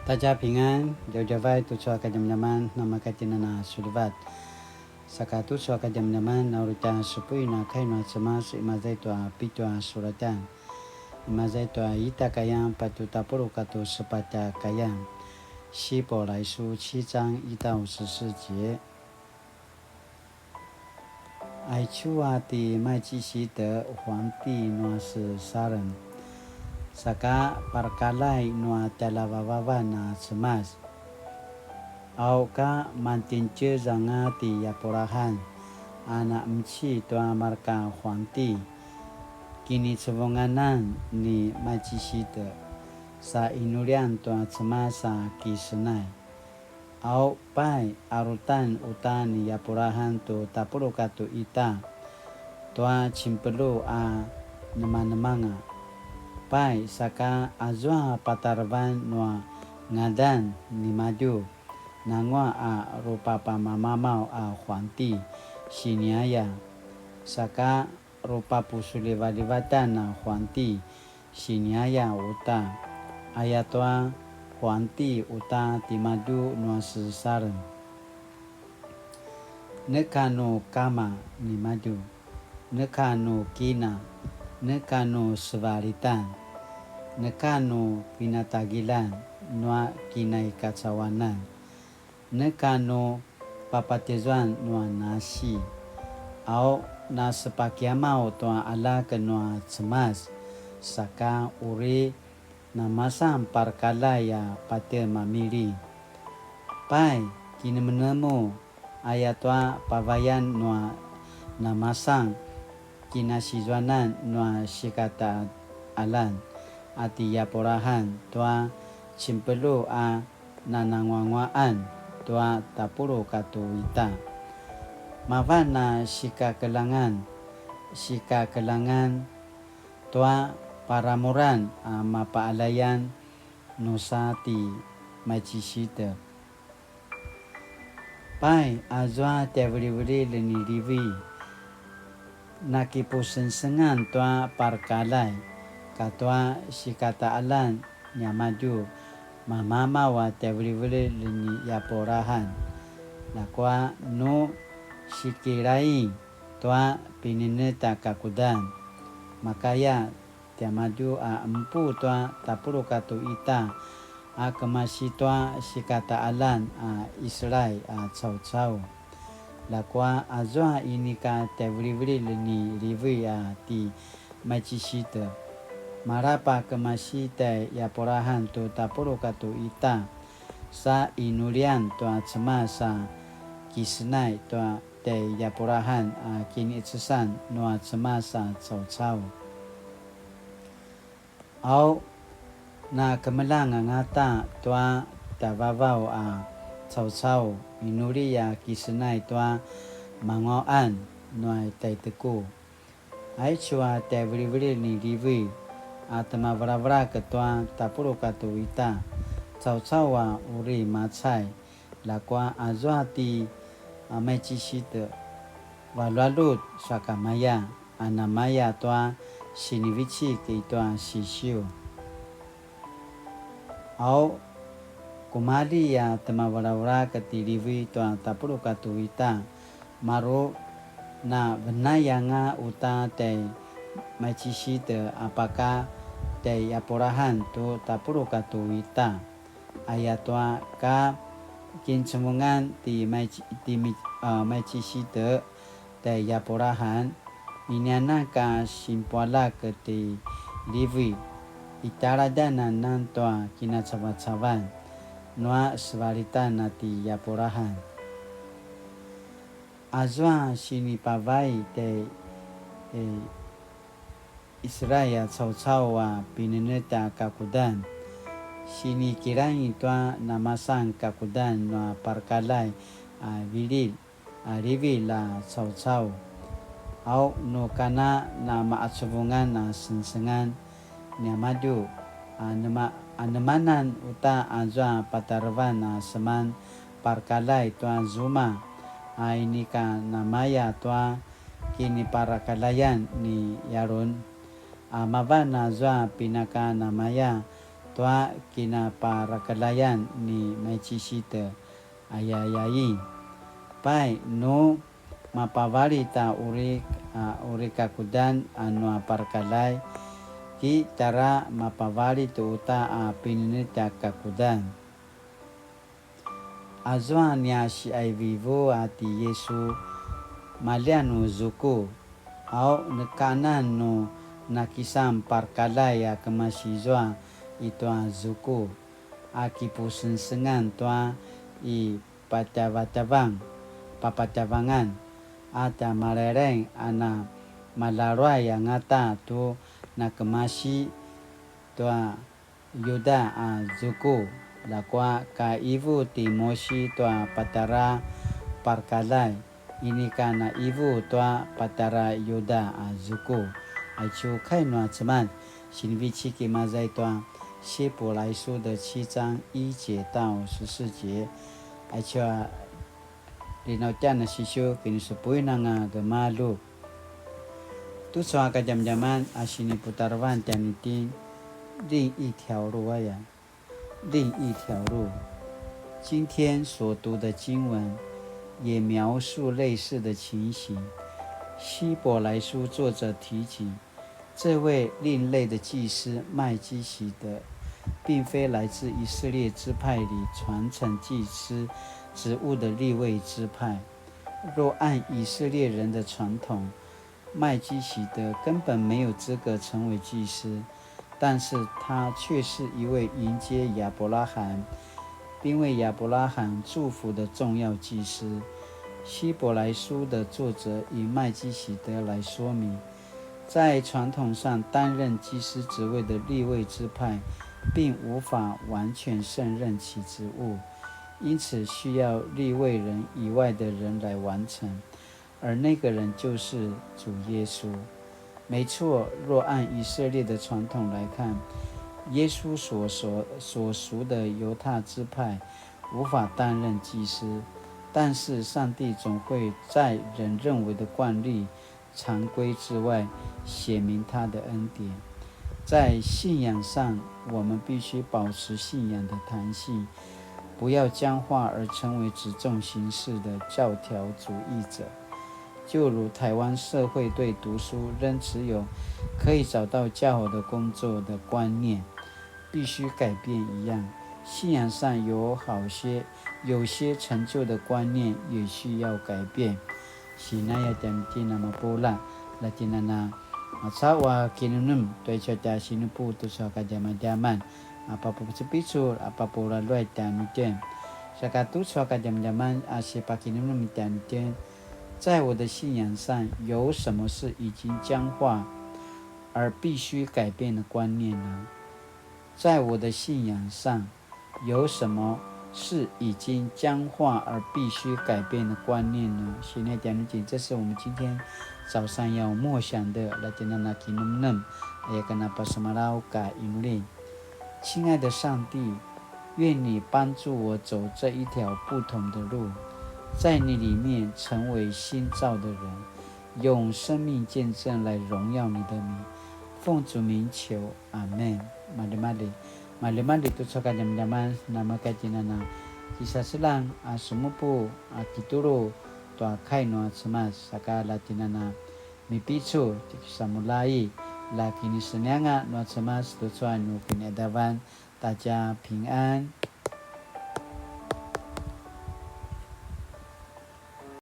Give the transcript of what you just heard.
大家平安，有家vai tu chua ka jam naman na makatina na sulivat. Saka tu chua ka jam naman na urita supui na kai na semas imazai tua pitua suratan. Imazai tua ita kayang patu tapuru katu sepata kayang. 希伯来书7章1到14节。埃丘瓦的麦基洗德皇帝乃是杀人。Saka parkalai nua talavawa na semas. Au ka mantince zanga ti yaporahan. Anak mci tua marka huanti. Kini sebonganan ni majisida. Sa inulian tua semasa kisenai. Au pai arutan utan ni yaporahan tu tapuru katu ita. Tua cimpelu a nemang-nemanga. Pai saka azwa patarban nua ngadan ni maju nangwa a rupa pamamamau a huanti siniaya saka rupa pusulivadivatan na huanti siniaya uta ayatwa huanti uta timadu nua sesaran nekano kama ni maju nekano kina nekano sevalitan nekano pinatagilan nua kinai kacawanan nekano papatezuan nua nasi au na sepakiamau tua ala ke nua cemas saka uri na masam parkalaya pate mamili pai kini menemu ayatwa pavayan nua na masang kina sizuanan nua sikata alan ati yaporahan tua cimpelu a nanangwangwaan tua tapuru katu ita mavana sika kelangan tua paramuran a mapaalayan nusati majisida pai azwa tevri-vri leni divi nakipusensengan tua parkalai katua sikata alan nyamaju mamama wa tevri-vri leni yaporahan lakwa nu sikirai tua pinineta kakudan makaya tiamaju a empu tua tapuru katu ita a kemasi tua sikata alan a Israel a cau-cau lakwa azwa ini ka tevri-vri leni rivi a ti majisida marapa kemasi te yaporahan tu tapuru katu ita sa inulian tua cemasa kisnai tua te yaporahan a kini itsesan nua cemasa cau-cau au na kemelang ngata tua tavavau a cau-cau inuri ya kisnai tua mangoan nuai taiteku ai chua tevri-vri ni divi atama vra-vra ketua tapuru katu ita cau-cau wa uri macai lakwa azwati amechisita walalut sakamaya anamaya tua sinivici ke tua sisio au kumali ya tama vra-vra ketirivi tua tapuru katu ita maru na benayanga uta te machisita apakah te yaporahan tu tapuru katu ita ayatwa ka kincemungan ti machisita te yaporahan iniana ka simpuala ke ti livi itaradana nantoa kina cabat-caban nua sevalitan na ti yaporahan azwa sini pavai te Israel cau-cau wa pinineta kakudan sini kirangi tua namasang kakudan nua parkalai vilil rivi la cau-cau au no kana na maatsubungan na sensengan niamadu anemanan uta azwa patarvan na seman parkalai tua zuma ini ka namaya tua kini parakalayan ni Yaron mavana zwa pinaka namaya tua kina parakalayan ni may chisita ayayayin. Pai no mapawali ta uri kakudan anu parkalay ki tara mapawali tu uta pininita kakudan. Azwan niya si ay vivo ati Yesu malianu zuko au nekanan no nakisam parkalay kemasizwa itu zuko akipusensengan tua i papatabangan ata marereng ana malarway ngata tu nakemasi tua yuda zuko lakwa ka ibu timosi tua patara parkalay ini kana ibu tua patara yuda zuko aichu kainwa ceman sinvichi ki mazai tua 希伯来书的7章1节到14节，而且领导讲的是说，给你说不能个马路，都说个jam-jaman asini putarwan janitin 另一条路呀，另一条路。今天所读的经文也描述类似的情形。希伯来书作者提及，这位另类的祭司麦基洗德。并非来自以色列支派里传承祭司职务的利未支派。若按以色列人的传统，麦基洗德根本没有资格成为祭司，但是他却是一位迎接亚伯拉罕，并为亚伯拉罕祝福的重要祭司。希伯来书的作者以麦基洗德来说明，在传统上担任祭司职位的利未支派并无法完全胜任其职务，因此需要利未人以外的人来完成，而那个人就是主耶稣。没错，若按以色列的传统来看，耶稣所属的犹太支派无法担任祭司，但是上帝总会在人认为的惯例常规之外显明他的恩典。在信仰上，我们必须保持信仰的弹性，不要僵化而成为只重形式的教条主义者。就如台湾社会对读书仍持有可以找到较好的工作的观念必须改变一样，信仰上有些陈旧的观念也需要改变。Sinaya jantina mapula latinana Masawa kinunum tuai coda sinupu tu soka jaman-jaman apa picu apa pula luai tanuten sakatu soka jaman-jaman asipa kinunum tanuten 在我的信仰上有什么是已经僵化而必须改变的观念呢？在我的信仰上有什么是已经僵化而必须改变的观念呢？现在讲的这是我们今天早上要默想的。亲爱的上帝，愿你帮助我走这一条不同的路，在你里面成为新造的人，用生命见证来荣耀你的名。奉主名求，阿们。Mali-mali tu soka jam-jaman nama kajinana kisah selang sumupu kituru tua kaino semas saka latinana mipicu samulai lakini senyanga no semas tu suanu kini adaban taja 平安